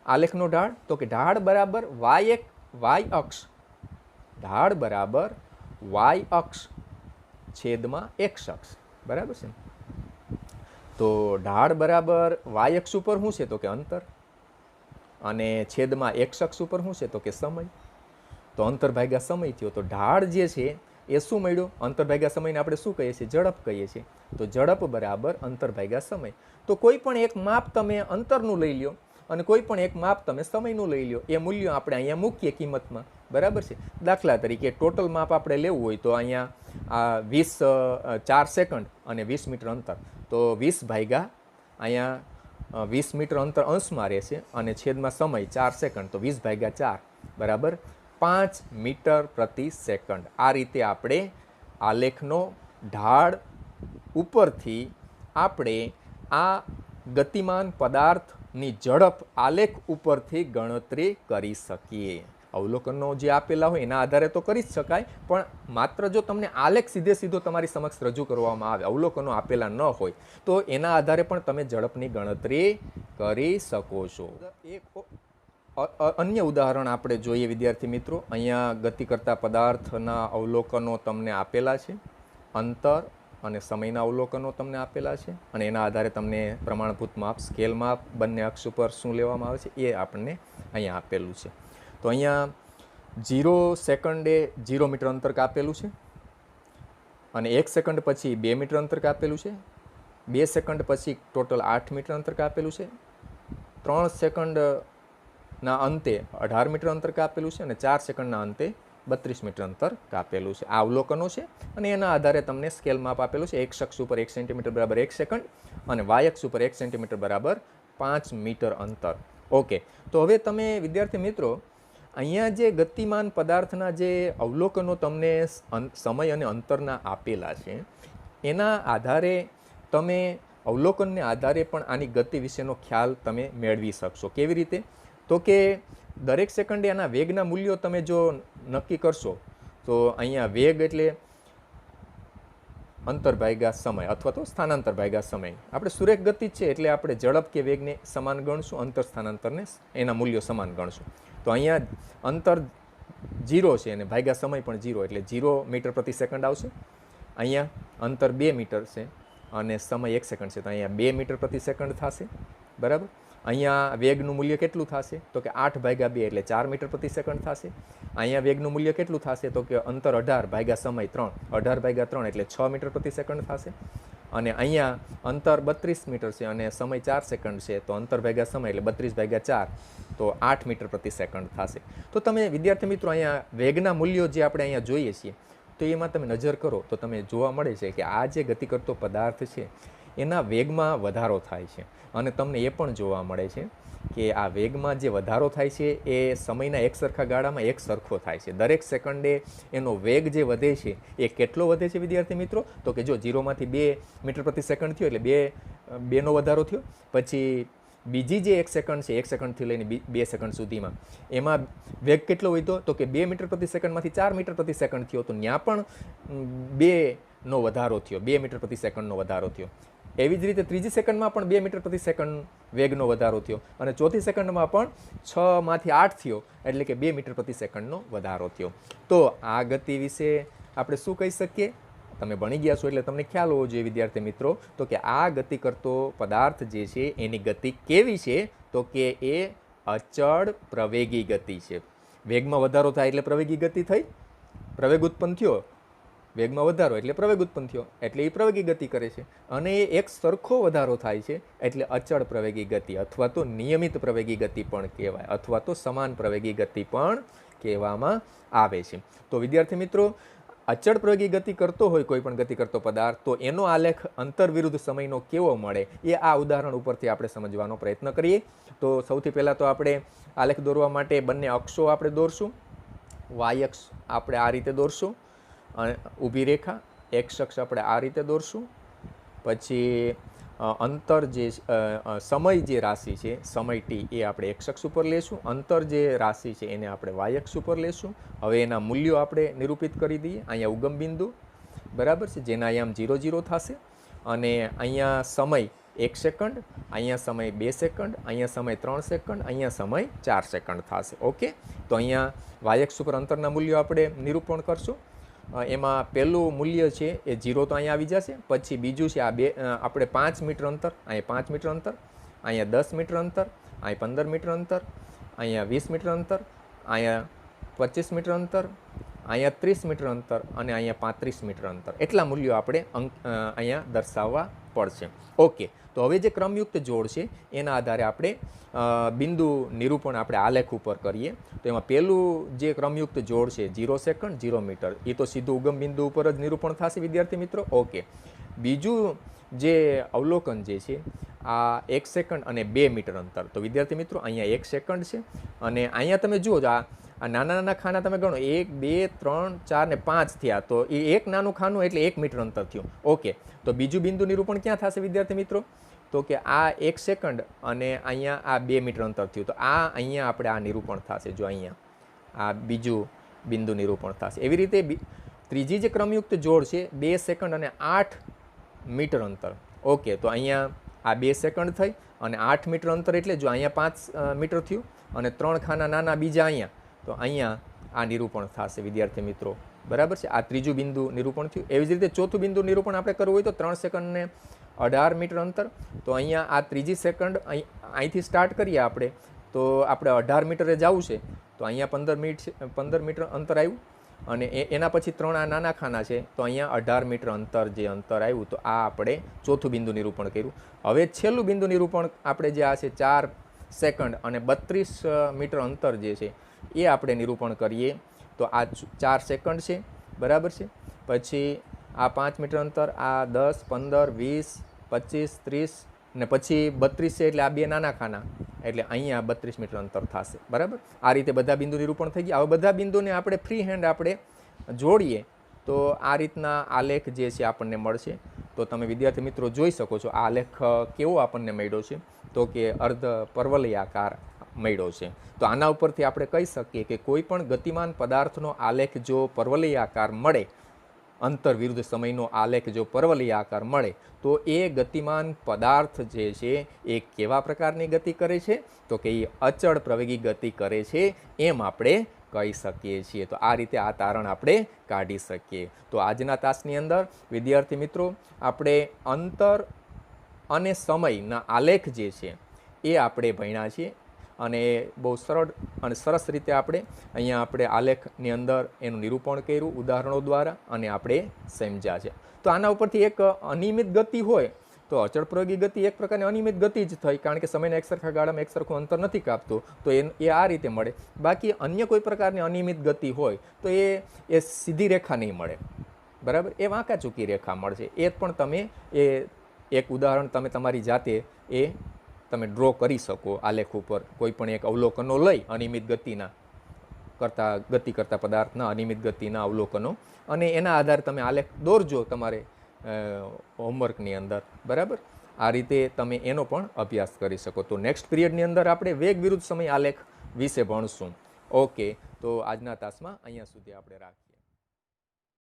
આલેખનો ઢાળ, તો કે ઢાળ બરાબર વાય અક્ષ, ઢાળ બરાબર વાય અક્ષ છેદમાં એક્સ અક્ષ, બરાબર છે. તો ઢાળ બરાબર વાય અક્ષ ઉપર શું છે? તો કે અંતર, અને છેદમાં એક્સ અક્ષ ઉપર શું છે? તો કે સમય. તો અંતર ભાગ્યા સમય થયો. તો ઢાળ જે છે એ શું મળ્યું? અંતર ભાગ્યા સમયને આપણે શું કહીએ છીએ? ઝડપ કહીએ છીએ. તો ઝડપ બરાબર અંતર ભાગ્યા સમય. તો કોઈ પણ એક માપ તમે અંતરનું લઈ લ્યો અને કોઈ પણ એક માપ તમે સમયનું લઈ લ્યો. એ મૂલ્યો આપણે અહીંયા મૂકીએ કિંમતમાં, બરાબર છે. દાખલા તરીકે ટોટલ માપ આપણે લેવું હોય તો અહીંયા આ 4 સેકન્ડ અને 20 મીટર અંતર. તો 20 ભાગ્યા અહીંયા 20 મીટર અંતર અંશમાં રહેશે અને છેદમાં સમય 4 સેકન્ડ. તો 20 ભાગ્યા 4 બરાબર 5 મીટર પ્રતિ સેકન્ડ. આ રીતે આપણે આલેખનો ઢાળ ઉપરથી આપણે આ ગતિમાન પદાર્થની ઝડપ આલેખ ઉપરથી ગણતરી કરી શકીએ. અવલોકનો જે આપેલા હોય એના આધારે તો કરી જ શકાય, પણ માત્ર જો તમને આલેખ સીધો તમારી સમક્ષ રજૂ કરવામાં આવે, અવલોકનો આપેલા ન હોય, તો એના આધારે પણ તમે ઝડપની ગણતરી કરી શકો છો. એક અન્ય ઉદાહરણ આપણે જોઈએ વિદ્યાર્થી મિત્રો. અહીંયા ગતિ કરતા પદાર્થના અવલોકનો તમને આપેલા છે, અંતર અને સમયના અવલોકનો તમને આપેલા છે, અને એના આધારે તમને પ્રમાણભૂત માપ, સ્કેલ માપ બંને અક્ષ ઉપર શું લેવામાં આવે છે એ આપણને અહીંયા આપેલું છે. તો અહીંયા 0 સેકન્ડે 0 મીટર અંતર કાપેલું છે, અને 1 સેકન્ડ પછી 2 મીટર અંતર કાપેલું છે, 2 સેકન્ડ પછી ટોટલ 8 મીટર અંતર કાપેલું છે, 3 સેકન્ડના અંતે 18 મીટર અંતર કાપેલું છે, અને 4 સેકન્ડના અંતે 32 મીટર અંતર કાપેલું છે. આ અવલોકનો છે અને એના આધારે તમને સ્કેલ માપ આપેલું છે. એક્સ અક્ષ ઉપર 1 સેન્ટીમીટર બરાબર 1 સેકન્ડ અને વાય અક્ષ ઉપર 1 સેન્ટીમીટર બરાબર 5 મીટર અંતર. ઓકે, તો હવે તમે વિદ્યાર્થી મિત્રો અહીંયા જે ગતિમાન પદાર્થના જે અવલોકનો તમને સમય અને અંતરના આપેલા છે એના આધારે તમે અવલોકનને આધારે પણ આની ગતિ વિશેનો ખ્યાલ તમે મેળવી શકશો. કેવી રીતે? તો કે દરેક સેકન્ડે આના વેગના મૂલ્યો તમે જો નક્કી કરશો તો અહીંયા વેગ એટલે અંતર ભાગ્યા સમય અથવા તો સ્થાનાંતર ભાગ્યા સમય. આપણે સુરેખ ગતિ છે એટલે આપણે ઝડપ કે વેગને સમાન ગણશું, અંતર સ્થાનાંતરને એના મૂલ્યો સમાન ગણશું. તો અહીંયા અંતર 0 છે અને ભાગ્યા સમય પણ 0 એટલે 0 મીટર પ્રતિ સેકન્ડ આવશે. અહીંયા અંતર 2 મીટર છે અને સમય 1 સેકન્ડ છે, તો અહીંયા 2 મીટર પ્રતિ સેકન્ડ થશે, બરાબર. અહીંયા વેગનું મૂલ્ય કેટલું થશે? તો કે 8 ભાગ્યા 2 એટલે 4 મીટર પ્રતિ સેકન્ડ થશે. અહીંયા વેગનું મૂલ્ય કેટલું થશે? તો કે અંતર 18 ભાગ્યા સમય 3, 18 ભાગ્યા 3 એટલે 6 મીટર પ્રતિ સેકન્ડ થશે. અને અહીંયા અંતર 32 મીટર છે અને સમય 4 સેકન્ડ છે, તો અંતર ભાગ્યા સમય એટલે 32 ભાગ્યા 4 તો 8 મીટર પ્રતિ સેકન્ડ થશે. તો તમે વિદ્યાર્થી મિત્રો અહીંયા વેગના મૂલ્યો જે આપણે અહીંયા જોઈએ છીએ તો એમાં તમે નજર કરો તો તમે જોવા મળે છે કે આ જે ગતિ કરતો પદાર્થ છે એના વેગમાં વધારો થાય છે, અને તમને એ પણ જોવા મળે છે કે આ વેગમાં જે વધારો થાય છે એ સમયના એક સરખા ગાળામાં એક સરખો થાય છે. દરેક સેકન્ડે એનો વેગ જે વધે છે એ કેટલો વધે છે વિદ્યાર્થી મિત્રો? તો કે જો 0 માંથી 2 મીટર પ્રતિ સેકન્ડ થયો એટલે 2નો વધારો થયો. પછી બીજી જે 1 સેકન્ડ છે, 1 સેકન્ડથી લઈને 2 સેકન્ડ સુધીમાં, એમાં વેગ કેટલો વધ્યો? તો કે 2 મીટર પ્રતિ સેકન્ડમાંથી 4 મીટર પ્રતિ સેકન્ડ થયો. તો ત્યાં પણ 2નો વધારો થયો, 2 મીટર પ્રતિ સેકન્ડનો વધારો થયો. એવી જ રીતે ત્રીજી સેકન્ડમાં પણ 2 મીટર પ્રતિ સેકન્ડ વેગનો વધારો થયો, અને ચોથી સેકન્ડમાં પણ 6માંથી 8 થયો, એટલે કે 2 મીટર પ્રતિ સેકન્ડનો વધારો થયો. તો આ ગતિ વિશે આપણે શું કહી શકીએ? તમે ભણી ગયા છો એટલે તમને ખ્યાલ હોવો જોઈએ વિદ્યાર્થી મિત્રો, તો કે આ ગતિ કરતો પદાર્થ જે છે એની ગતિ કેવી છે? તો કે એ અચળ પ્રવેગી ગતિ છે. વેગમાં વધારો થાય એટલે પ્રવેગી ગતિ થઈ, પ્રવેગ ઉત્પન્ન થયો, વેગમાં વધારો એટલે પ્રવેગ ઉત્પન્ન થયો, એટલે એ પ્રવેગી ગતિ કરે છે. અને એ એક સરખો વધારો થાય છે એટલે અચળ પ્રવેગી ગતિ, અથવા તો નિયમિત પ્રવેગી ગતિ પણ કહેવાય, અથવા તો સમાન પ્રવેગી ગતિ પણ કહેવામાં આવે છે. તો વિદ્યાર્થી મિત્રો, અચળ પ્રવેગી ગતિ કરતો હોય કોઈ પણ ગતિ કરતો પદાર્થ, તો એનો આલેખ અંતર વિરુદ્ધ સમયનો કેવો મળે એ આ ઉદાહરણ ઉપરથી આપણે સમજવાનો પ્રયત્ન કરીએ. તો સૌથી પહેલાં તો આપણે આલેખ દોરવા માટે બંને અક્ષો આપણે દોરશું. વાય અક્ષ આપણે આ રીતે દોરશું, અને ઊભી રેખા એક્સ અક્ષ આપણે આ રીતે દોરશું. પછી અંતર જે સમય જે રાશિ છે, સમય ટી, એ આપણે એક્સ અક્ષ ઉપર લેશું. અંતર જે રાશિ છે એને આપણે વાય અક્ષ ઉપર લેશું. હવે એના મૂલ્યો આપણે નિરૂપિત કરી દઈએ. અહીંયા ઉગમ બિંદુ, બરાબર છે, જેના અહીંયા 0, 0 થશે. અને અહીંયા સમય 1 સેકન્ડ, અહીંયા સમય 2 સેકન્ડ, અહીંયા સમય 3 સેકન્ડ, અહીંયા સમય 4 સેકન્ડ થશે. ઓકે, તો અહીંયા વાય અક્ષ ઉપર અંતરના મૂલ્યો આપણે નિરૂપણ કરશું. એમાં પહેલું મૂલ્ય છે એ 0 તો અહીંયા આવી જશે. પછી બીજું છે આપણે 5 મીટર અંતર, અહીંયા 5 મીટર અંતર, અહીંયા 10 મીટર અંતર, અહીંયા 15 મીટર અંતર, અહીંયા 20 મીટર અંતર, અહીંયા 25 મીટર અંતર, અહીંયા 30 મીટર અંતર, અને અહીંયા 35 મીટર અંતર. એટલા મૂલ્યો આપણે અહીંયા દર્શાવવા પડશે. ઓકે, તો હવે જે ક્રમયુક્ત જોડ છે એના આધારે આપણે બિંદુ નિરૂપણ આપણે આલેખ ઉપર કરીએ. તો એમાં પહેલું જે ક્રમયુક્ત જોડ છે 0 સેકન્ડ 0 મીટર, એ તો સીધું ઉગમ બિંદુ ઉપર જ નિરૂપણ થશે વિદ્યાર્થી મિત્રો. ઓકે, બીજું જે અવલોકન જે છે આ 1 સેકન્ડ અને 2 મીટર અંતર. તો વિદ્યાર્થી મિત્રો અહીંયા 1 સેકન્ડ છે, અને અહીંયા તમે જુઓ આ નાના નાના ખાના તમે ગણો, 1 2 3 4 ને 5 થયા. તો એ એક નાનું ખાનું એટલે 1 મીટર અંતર થયું. ઓકે, તો બીજું બિંદુ નિરૂપણ ક્યાં થશે વિદ્યાર્થી મિત્રો? તો કે આ 1 સેકન્ડ અને અહીંયા આ 2 મીટર અંતર થયું. તો આ અહીંયા આપણે આ નિરૂપણ થશે. જો અહીંયા આ બીજું બિંદુ નિરૂપણ થશે. એવી રીતે ત્રીજી જે ક્રમયુક્ત જોડ છે 2 સેકન્ડ અને 8 મીટર અંતર. ઓકે, તો અહીંયા આ 2 સેકન્ડ થઈ અને 8 મીટર અંતર, એટલે જો અહીંયા 5 મીટર થયું, અને 3 ખાના નાના બીજા અહીંયા, તો અહીંયા આ નિરૂપણ થશે વિદ્યાર્થી મિત્રો. બરાબર છે, આ ત્રીજું બિંદુ નિરૂપણ થયું. એવી જ રીતે ચોથું બિંદુ નિરૂપણ આપણે કરવું હોય તો 3 સેકન્ડ ને 18 મીટર અંતર. તો અહીંયા આ ત્રીજી સેકન્ડ અહીંથી સ્ટાર્ટ કરીએ આપણે, તો આપણે 18 મીટરે જવું છે. તો અહીંયા 15 મીટર અંતર આવ્યું, અને એના પછી 3 આ નાના ખાના છે, તો અહીંયા 18 મીટર અંતર જે અંતર આવ્યું, તો આ આપણે ચોથું બિંદુ નિરૂપણ કર્યું. હવે છેલ્લું બિંદુ નિરૂપણ આપણે જે આ છે 4 સેકન્ડ અને 32 મીટર અંતર જે છે એ આપણે નિરૂપણ કરીએ. તો આ 4 સેકન્ડ છે, બરાબર છે. પછી આ 5 મીટર અંતર, આ 10 15 20 25 30 ને પછી 32 છે, એટલે આ 2 નાના ખાના, એટલે અહીંયા 32 મીટર અંતર થશે. બરાબર, આ રીતે બધા બિંદુ નિરૂપણ થઈ ગયા. હવે બધા બિંદુને આપણે ફ્રી હેન્ડ આપણે જોડીએ તો આ રીતના આલેખ જે છે આપણને મળશે. તો તમે વિદ્યાર્થી મિત્રો જોઈ શકો છો આ આલેખ કેવો આપણને મળ્યો છે, તો કે અર્ધ પરવલયાકાર મળ્યો છે. તો આના ઉપરથી આપણે કહી શકીએ કે કોઈ પણ ગતિમાન પદાર્થનો આલેખ જો પરવલયાકાર મળે, અંતર વિરુદ્ધ સમયનો આલેખ જો પરવલયાકાર મળે, તો એ ગતિમાન પદાર્થ જે છે એ કેવા પ્રકારની ગતિ કરે છે? તો કે એ અચળ પ્રવેગી ગતિ કરે છે, એમ આપણે કહી શકીએ છીએ. તો આ રીતે આ તારણ આપણે કાઢી શકીએ. તો આજના તાસની અંદર વિદ્યાર્થી મિત્રો આપણે અંતર અને સમયના આલેખ જે છે એ આપણે ભણ્યા છીએ, અને બહુ સરળ અને સરસ રીતે આપણે અહીંયા આપણે આલેખની અંદર એનું નિરૂપણ કર્યું ઉદાહરણો દ્વારા, અને આપણે સમજ્યા છે. તો આના ઉપરથી એક અનિયમિત ગતિ હોય તો અચળ પ્રયોગી ગતિ એક પ્રકારની અનિયમિત ગતિ જ થઈ, કારણ કે સમયના એકસરખા ગાળામાં એકસરખું અંતર નથી કાપતું, તો એ આ રીતે મળે. બાકી અન્ય કોઈ પ્રકારની અનિયમિત ગતિ હોય તો એ સીધી રેખા નહીં મળે, બરાબર, એ વાંકા ચૂકી રેખા મળશે. એ પણ તમે એક ઉદાહરણ તમે તમારી જાતે એ તમે ડ્રો કરી શકો આલેખ ઉપર. કોઈ પણ એક અવલોકનો લઈ અનિયમિત ગતિ કરતા પદાર્થના અનિયમિત ગતિના અવલોકનો, અને એના આધારે તમે આલેખ દોરજો તમારે હોમવર્કની અંદર, બરાબર. આ રીતે તમે એનો પણ અભ્યાસ કરી શકો. તો નેક્સ્ટ પિરિયડની અંદર આપણે વેગ વિરુદ્ધ સમય આલેખ વિશે ભણશું. ઓકે, તો આજના તાસમાં અહીંયા સુધી આપણે રાખીએ.